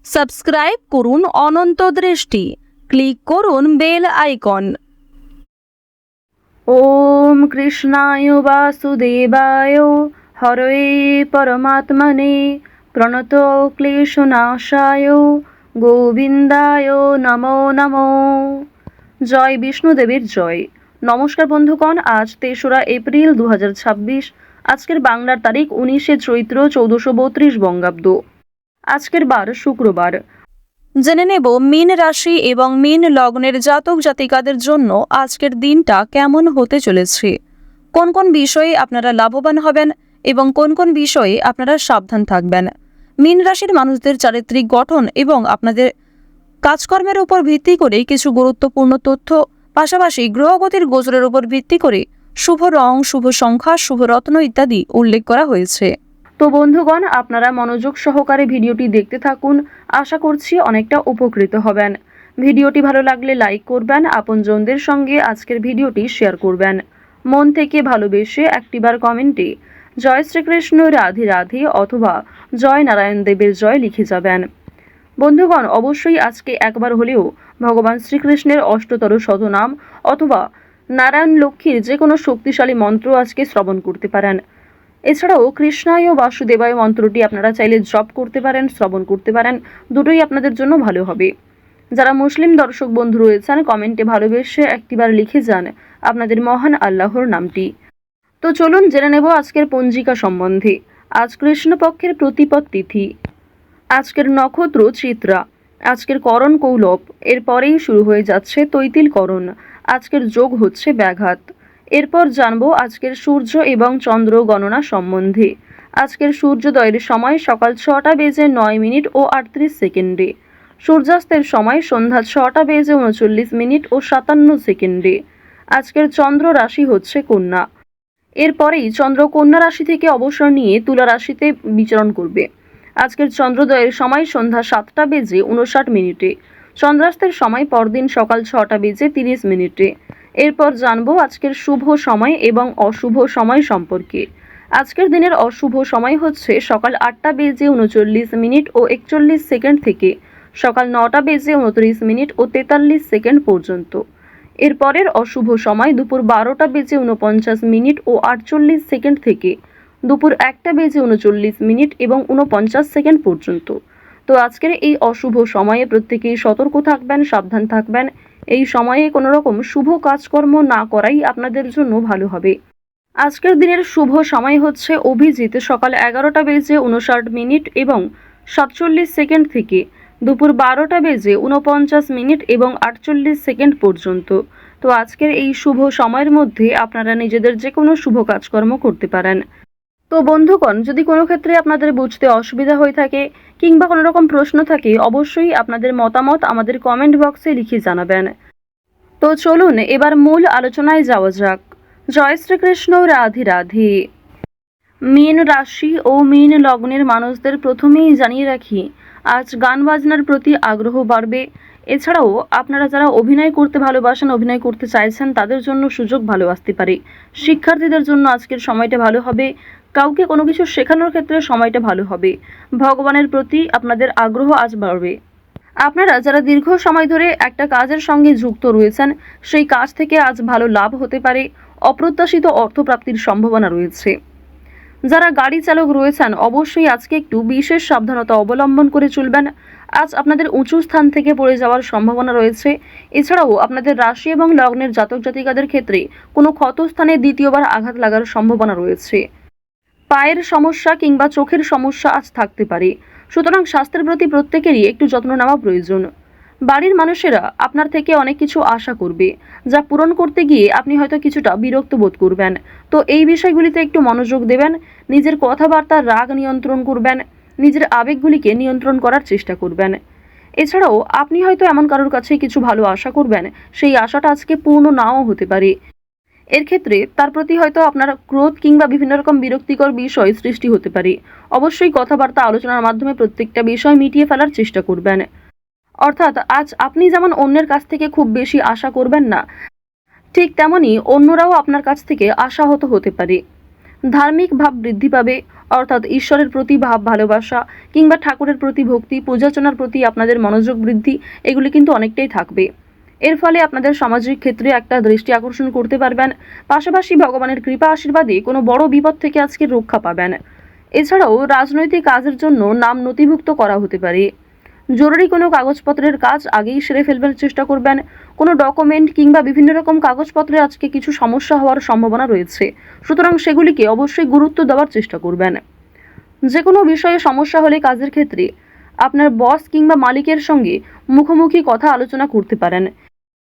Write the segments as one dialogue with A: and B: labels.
A: Subscribe করুন অনন্ত দৃষ্টি, click করুন বেল আইকন।
B: ওম কৃষ্ণায় বাসুদেবায় হরয়ে পরমাত্মনে প্রণত ক্লেশনাশায় গোবিন্দায় নমো নমো। জয় বিষ্ণুদেবীর জয়। নমস্কার বন্ধুগণ, আজ ৩রা এপ্রিল 2026। আজকের বাংলার তারিখ 19শে চৈত্র 1432 বঙ্গাব্দ। আজকের বার শুক্রবার।
A: জেনে নেব মীন রাশি এবং মীন লগ্নের জাতক জাতিকাদের জন্য আজকের দিনটা কেমন হতে চলেছে, কোন কোন বিষয়ে আপনারা লাভবান হবেন এবং কোন কোন বিষয়ে আপনারা সাবধান থাকবেন। মীন রাশির মানুষদের চারিত্রিক গঠন এবং আপনাদের কাজকর্মের উপর ভিত্তি করে কিছু গুরুত্বপূর্ণ তথ্য, পাশাপাশি গ্রহগতির গোচরের উপর ভিত্তি করে শুভ রং, শুভ সংখ্যা, শুভ রত্ন ইত্যাদি উল্লেখ করা হয়েছে।
B: তো বন্ধুগণ, আপনারা মনোযোগ সহকারে ভিডিওটি দেখতে থাকুন। আশা করছি অনেকটা উপকৃত হবেন। ভিডিওটি ভালো লাগলে লাইক করবেন, আপনজনদের সঙ্গে আজকের ভিডিওটি শেয়ার করবেন। মন থেকে ভালোবেসে একটিবার কমেন্টে জয় শ্রীকৃষ্ণ রাধে রাধে অথবা জয় নারায়ণ দেবের জয় লিখে যাবেন। বন্ধুগণ, অবশ্যই আজকে একবার হলেও ভগবান শ্রীকৃষ্ণের অষ্টতর শতনাম অথবা নারায়ণ লক্ষ্মীর যে কোনো শক্তিশালী মন্ত্র আজকে শ্রবণ করতে পারেন। এছাড়াও কৃষ্ণায় বাসুদেবায় মন্ত্রটি আপনারা চাইলে জপ করতে পারেন, শ্রবণ করতে পারেন। দুটোই আপনাদের জন্য ভালো হবে। যারা মুসলিম দর্শক বন্ধু রয়েছেন, কমেন্টে ভালোবেসে একটিবার লিখে যান আপনাদের মহান আল্লাহর নামটি। তো চলুন জেনে নেব আজকের পঞ্জিকা সম্বন্ধে। আজ কৃষ্ণপক্ষের প্রতিপদ তিথি, আজকের নক্ষত্র চিত্রা, আজকের করণ কৌলব, এরপরেই শুরু হয়ে যাচ্ছে তৈতিল করণ। আজকের যোগ হচ্ছে ব্যাঘাত। এরপর জানবো আজকের সূর্য এবং চন্দ্র গণনা সম্বন্ধে। আজকের সূর্যোদয়ের সময় সকাল 6টা বেজে 9 মিনিট ও 38 সেকেন্ডে, সূর্যাস্তের সময় সন্ধ্যা 6টা বেজে 39 মিনিট ও 57 সেকেন্ডে। আজকের চন্দ্র রাশি হচ্ছে কন্যা। এরপরেই চন্দ্র কন্যা রাশি থেকে অবসর নিয়ে তুলা রাশিতে বিচরণ করবে। আজকের চন্দ্রোদয়ের সময় সন্ধ্যা 7টা বেজে 59 মিনিটে, চন্দ্রাস্তের সময় পরদিন সকাল 6টা বেজে 30 মিনিটে। এরপর জানবো আজকের শুভ সময় এবং অশুভ সময় সম্পর্কে। আজকের দিনের অশুভ সময় হচ্ছে সকাল 8টা বেজে 39 মিনিট ও 41 সেকেন্ড থেকে সকাল 9টা বেজে 29 মিনিট ও 43 সেকেন্ড পর্যন্ত। এরপরের অশুভ সময় দুপুর 12টা বেজে 49 মিনিট ও 48 সেকেন্ড থেকে দুপুর 1টা বেজে 39 মিনিট এবং 49 সেকেন্ড পর্যন্ত। তো আজকের এই অশুভ সময়ে প্রত্যেকেই সতর্ক থাকবেন, সাবধান থাকবেন। এই সময়ে কোনো রকম শুভ কাজকর্ম না করাই আপনাদের জন্য ভালো হবে। আজকের দিনের শুভ সময় হচ্ছে অভিজিৎ সকাল 11টা বেজে 59 মিনিট এবং 47 সেকেন্ড থেকে দুপুর 12টা বেজে 49 মিনিট এবং 48 সেকেন্ড পর্যন্ত। তো আজকের এই শুভ সময়ের মধ্যে আপনারা নিজেদের যে কোনো শুভ কাজকর্ম করতে পারেন। তো বন্ধুগণ, যদি কোনো ক্ষেত্রে আপনাদের বুঝতে অসুবিধা হয়ে থাকে কিংবা কোনো রকম প্রশ্ন থাকে, অবশ্যই আপনাদের মতামত আমাদের কমেন্ট বক্সে লিখে জানাবেন। তো চলুন এবার মূল আলোচনায় যাওয়া যাক। জয় শ্রীকৃষ্ণ রাধে রাধে। মীন রাশি ও মীন লগ্নের মানুষদের প্রথমেই জানিয়ে রাখি, আজ গান বাজনার প্রতি আগ্রহ বাড়বে। এছাড়াও আপনারা যারা অভিনয় করতে ভালোবাসেন, অভিনয় করতে চাইছেন, তাদের জন্য সুযোগ ভালো আসতে পারে। শিক্ষার্থীদের জন্য আজকের সময়টা ভালো হবে। কাউকে কোনো কিছু শেখানোর ক্ষেত্রে সময়টা ভালো হবে। ভগবানের প্রতি আপনাদের আগ্রহ আজ বাড়বে। আপনারা যারা দীর্ঘ সময় ধরে একটা কাজের সঙ্গে যুক্ত রয়েছেন, সেই কাজ থেকে আজ ভালো লাভ হতে পারে। অপ্রত্যাশিত অর্থপ্রাপ্তির সম্ভাবনা রয়েছে। যারা গাড়ি চালক রয়েছেন, অবশ্যই আজকে একটু বিশেষ সাবধানতা অবলম্বন করে চলবেন। আজ আপনাদের উঁচু স্থান থেকে পড়ে যাওয়ার সম্ভাবনা রয়েছে। এছাড়াও আপনাদের রাশি এবং লগ্নের জাতক জাতিকাদের ক্ষেত্রে কোনো ক্ষতস্থানে দ্বিতীয়বার আঘাত লাগার সম্ভাবনা রয়েছে। পায়ের সমস্যা কিংবা চোখের সমস্যা আজ থাকতে পারে। সুতরাং স্বাস্থ্যের প্রতি প্রত্যেকেরই একটু যত্ন নেওয়া প্রয়োজন। বাড়ির মানুষেরা আপনার থেকে অনেক কিছু আশা করবে, যা পূরণ করতে গিয়ে আপনি হয়তো কিছুটা বিরক্ত বোধ করবেন। তো এই বিষয়গুলিতে একটু মনোযোগ দেবেন। নিজের কথাবার্তার রাগ নিয়ন্ত্রণ করবেন, নিজের আবেগগুলিকে নিয়ন্ত্রণ করার চেষ্টা করবেন। এছাড়াও আপনি হয়তো এমন কারোর কাছে কিছু ভালো আশা করবেন, সেই আশাটা আজকে পূর্ণ নাও হতে পারে। এর ক্ষেত্রে তার প্রতি হয়তো আপনার ক্রোধ কিংবা বিভিন্ন রকম বিরক্তিকর বিষয় সৃষ্টি হতে পারে। অবশ্যই কথাবার্তা আলোচনার মাধ্যমে প্রত্যেকটা বিষয় মিটিয়ে ফেলার চেষ্টা করবেন। অর্থাৎ আজ আপনি যেমন অন্যের কাছ থেকে খুব বেশি আশা করবেন না, ঠিক তেমনি অন্যরাও আপনার কাছ থেকে আশাহত হতে পারে। ধার্মিক ভাব বৃদ্ধি পাবে, অর্থাৎ ঈশ্বরের প্রতি ভাব ভালোবাসা কিংবা ঠাকুরের প্রতি ভক্তি পূজার্চনার প্রতি আপনাদের মনোযোগ বৃদ্ধি এগুলি কিন্তু অনেকটাই থাকবে। এর ফলে আপনাদের সামাজিক ক্ষেত্রে একটা দৃষ্টি আকর্ষণ করতে পারবেন। পাশাপাশি ভগবানের কৃপা আশীর্বাদে কোনো বড় বিপদ থেকে আজকে রক্ষা পাবেন। এছাড়াও রাজনৈতিক কাজের জন্য নাম নথিভুক্ত করা হতে পারে। জরুরি কোনো কাগজপত্রের কাজ আগেই সেরে ফেলবার চেষ্টা করবেন। কোনো ডকুমেন্ট কিংবা বিভিন্ন রকম কাগজপত্রে আজকে কিছু সমস্যা হওয়ার সম্ভাবনা রয়েছে, সুতরাং সেগুলিকে অবশ্যই গুরুত্ব দেওয়ার চেষ্টা করবেন। যে কোনো বিষয়ে সমস্যা হলে কাজের ক্ষেত্রে আপনার বস কিংবা মালিকের সঙ্গে মুখোমুখি কথা আলোচনা করতে পারেন।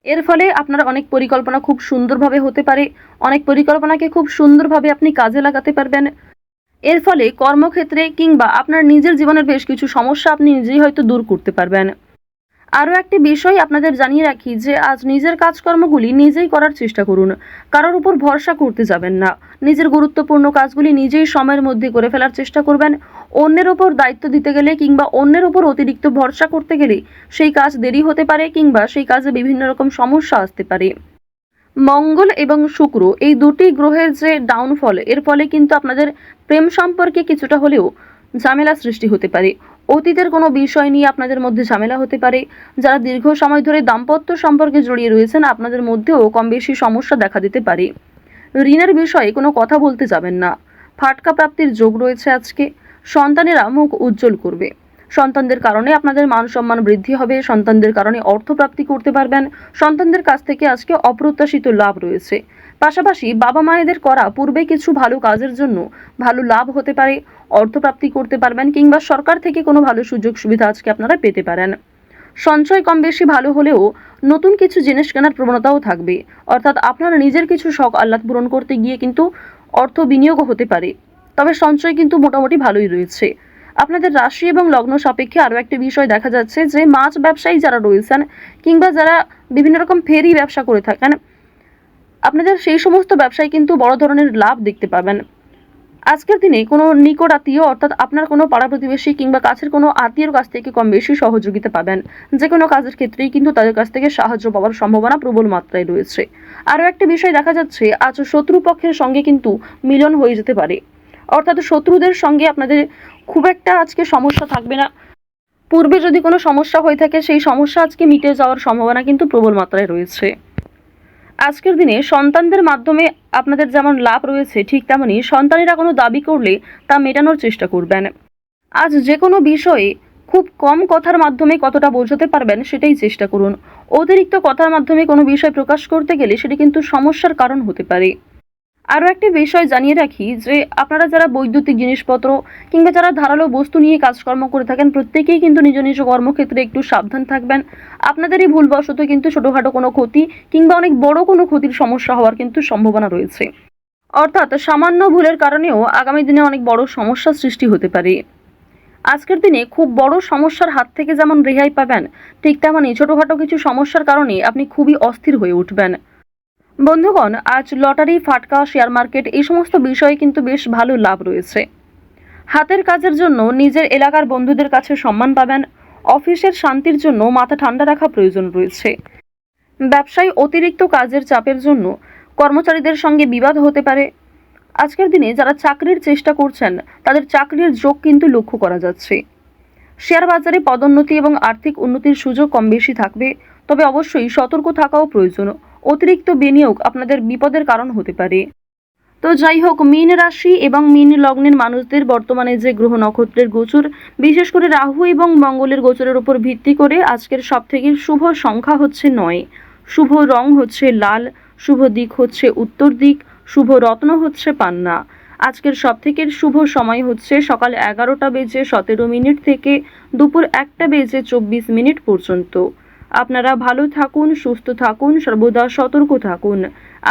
B: এর ফলে আপনার অনেক পরিকল্পনা খুব সুন্দরভাবে হতে পারে, অনেক পরিকল্পনাকে খুব সুন্দরভাবে আপনি কাজে লাগাতে পারবেন। এর ফলে কর্মক্ষেত্রে কিংবা আপনার নিজের জীবনের বেশ কিছু সমস্যা আপনি নিজেই হয়তো দূর করতে পারবেন। আরও একটি বিষয় আপনাদের জানিয়ে রাখি যে আজ নিজের কাজকর্মগুলি নিজেই করার চেষ্টা করুন। কারোর উপর ভরসা করতে যাবেন না। নিজের গুরুত্বপূর্ণ কাজগুলি নিজেই সময়ের মধ্যে করে ফেলার চেষ্টা করবেন। অন্যের ওপর দায়িত্ব দিতে গেলে কিংবা অন্যের ওপর অতিরিক্ত ভরসা করতে গেলে সেই কাজ দেরি হতে পারে কিংবা সেই কাজে বিভিন্ন রকম সমস্যা আসতে পারে। মঙ্গল এবং শুক্র এই দুটি গ্রহের যে ডাউনফল, এর ফলে কিন্তু আপনাদের প্রেম সম্পর্কে কিছুটা হলেও ঝামেলা সৃষ্টি হতে পারে। অতীতের কোনো বিষয় নিয়ে আপনাদের মধ্যে ঝামেলা হতে পারে। যারা দীর্ঘ সময় ধরে দাম্পত্য সম্পর্কে জড়িয়ে রয়েছেন আপনাদের মধ্যেও কম বেশি সমস্যা দেখা দিতে পারে। ঋণের বিষয়ে কোনো কথা বলতে যাবেন না। ফাটকা প্রাপ্তির যোগ রয়েছে আজকে। সন্তানেরা মুখ উজ্জ্বল করবে। সন্তানদের কারণে আপনাদের মান সম্মান বৃদ্ধি হবে। সন্তানদের কারণে অর্থপ্রাপ্তি করতে পারবেন। সন্তানদের কাছ থেকে আজকে অপ্রত্যাশিত লাভ রয়েছে। পাশাপাশি বাবা মায়েদের করা পূর্বে কিছু ভালো কাজের জন্য ভালো লাভ হতে পারে, অর্থপ্রাপ্তি করতে পারবেন কিংবা সরকার থেকে কোনো ভালো সুযোগ সুবিধা আজকে আপনারা পেতে পারেন। সঞ্চয় কম বেশি ভালো হলেও নতুন কিছু জিনিস কেনার প্রবণতাও থাকবে, অর্থাৎ আপনার নিজের কিছু শখ আহ্লাদ পূরণ করতে গিয়ে কিন্তু অর্থ বিনিয়োগও হতে পারে। তবে সঞ্চয় কিন্তু মোটামুটি ভালোই রয়েছে। আপনাদের রাশি এবং লগ্ন সাপেক্ষে আরও একটি বিষয় দেখা যাচ্ছে যে মাছ ব্যবসায়ী যারা রয়েছেন কিংবা যারা বিভিন্ন রকম ফেরি ব্যবসা করে থাকেন, আপনাদের সেই সমস্ত ব্যবসায় কিন্তু বড় ধরনের লাভ দেখতে পাবেন। আজকের দিনে কোনো নিকট আত্মীয় অর্থাৎ আপনার কোনো পাড়া প্রতিবেশী কিংবা কাছের কোনো আত্মীয়র কাছ থেকে কম বেশি সহযোগিতা পাবেন। যে কোনো কাজের ক্ষেত্রেই কিন্তু তাদের কাছ থেকে সাহায্য পাওয়ার সম্ভাবনা প্রবল মাত্রায় রয়েছে। আরও একটি বিষয় দেখা যাচ্ছে আজ শত্রুপক্ষের সঙ্গে কিন্তু মিলন হয়ে যেতে পারে, অর্থাৎ শত্রুদের সঙ্গে আপনাদের খুব একটা আজকে সমস্যা থাকবে না। পূর্বে যদি কোনো সমস্যা হয়ে থাকে সেই সমস্যা আজকে মিটে যাওয়ার সম্ভাবনা কিন্তু প্রবল মাত্রায় রয়েছে। আজকের দিনে সন্তানদের মাধ্যমে আপনাদের যেমন লাভ রয়েছে, ঠিক তেমনি সন্তানেরা কোনো দাবি করলে তা মেটানোর চেষ্টা করবেন। আজ যে কোনো বিষয়ে খুব কম কথার মাধ্যমে কতটা বোঝাতে পারবেন সেটাই চেষ্টা করুন। অতিরিক্ত কথার মাধ্যমে কোনো বিষয় প্রকাশ করতে গেলে সেটি কিন্তু সমস্যার কারণ হতে পারে। আরও একটি বিষয় জানিয়ে রাখি যে আপনারা যারা বৈদ্যুতিক জিনিসপত্র কিংবা যারা ধারালো বস্তু নিয়ে কাজকর্ম করে থাকেন প্রত্যেকেই কিন্তু নিজ নিজ কর্মক্ষেত্রে একটু সাবধান থাকবেন। আপনাদেরই ভুলবশত কিন্তু ছোটোখাটো কোনো ক্ষতি কিংবা অনেক বড় কোনো ক্ষতির সমস্যা হওয়ার কিন্তু সম্ভাবনা রয়েছে, অর্থাৎ সামান্য ভুলের কারণেও আগামী দিনে অনেক বড় সমস্যার সৃষ্টি হতে পারে। আজকের দিনে খুব বড় সমস্যার হাত থেকে যেমন রেহাই পাবেন, ঠিক তেমনই ছোটোখাটো কিছু সমস্যার কারণে আপনি খুবই অস্থির হয়ে উঠবেন। বন্ধুগণ, আজ লটারি, ফাটকা, শেয়ার মার্কেট এই সমস্ত বিষয়ে কিন্তু বেশ ভালো লাভ রয়েছে। হাতের কাজের জন্য নিজের এলাকার বন্ধুদের কাছে সম্মান পাবেন। অফিসের শান্তির জন্য মাথা ঠান্ডা রাখা প্রয়োজন রয়েছে। ব্যবসায় অতিরিক্ত কাজের চাপের জন্য কর্মচারীদের সঙ্গে বিবাদ হতে পারে। আজকের দিনে যারা চাকরির চেষ্টা করছেন তাদের চাকরির যোগ কিন্তু লক্ষ্য করা যাচ্ছে। শেয়ার বাজারে পদোন্নতি এবং আর্থিক উন্নতির সুযোগ কম বেশি থাকবে, তবে অবশ্যই সতর্ক থাকাও প্রয়োজন। অতিরিক্ত বিনিয়োগ আপনাদের বিপদের কারণ হতে পারে। তো যাই হোক, মীন রাশি এবং মীন লগ্নের মানুষদের বর্তমানে যে গ্রহ নক্ষত্রের গোচর, বিশেষ করে রাহু এবং মঙ্গলের গোচরের উপর ভিত্তি করে আজকের সবথেকে শুভ সংখ্যা হচ্ছে 9, শুভ রং হচ্ছে লাল, শুভ দিক হচ্ছে উত্তর দিক, শুভ রত্ন হচ্ছে পান্না। আজকের সবথেকে শুভ সময় হচ্ছে সকাল 11:17 থেকে দুপুর 1:24 পর্যন্ত। আপনারা ভালো থাকুন, সুস্থ থাকুন, সর্বদা সতর্ক থাকুন।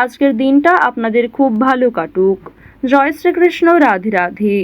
B: আজকের দিনটা আপনাদের খুব ভালো কাটুক। জয় শ্রীকৃষ্ণ, রাধে রাধে।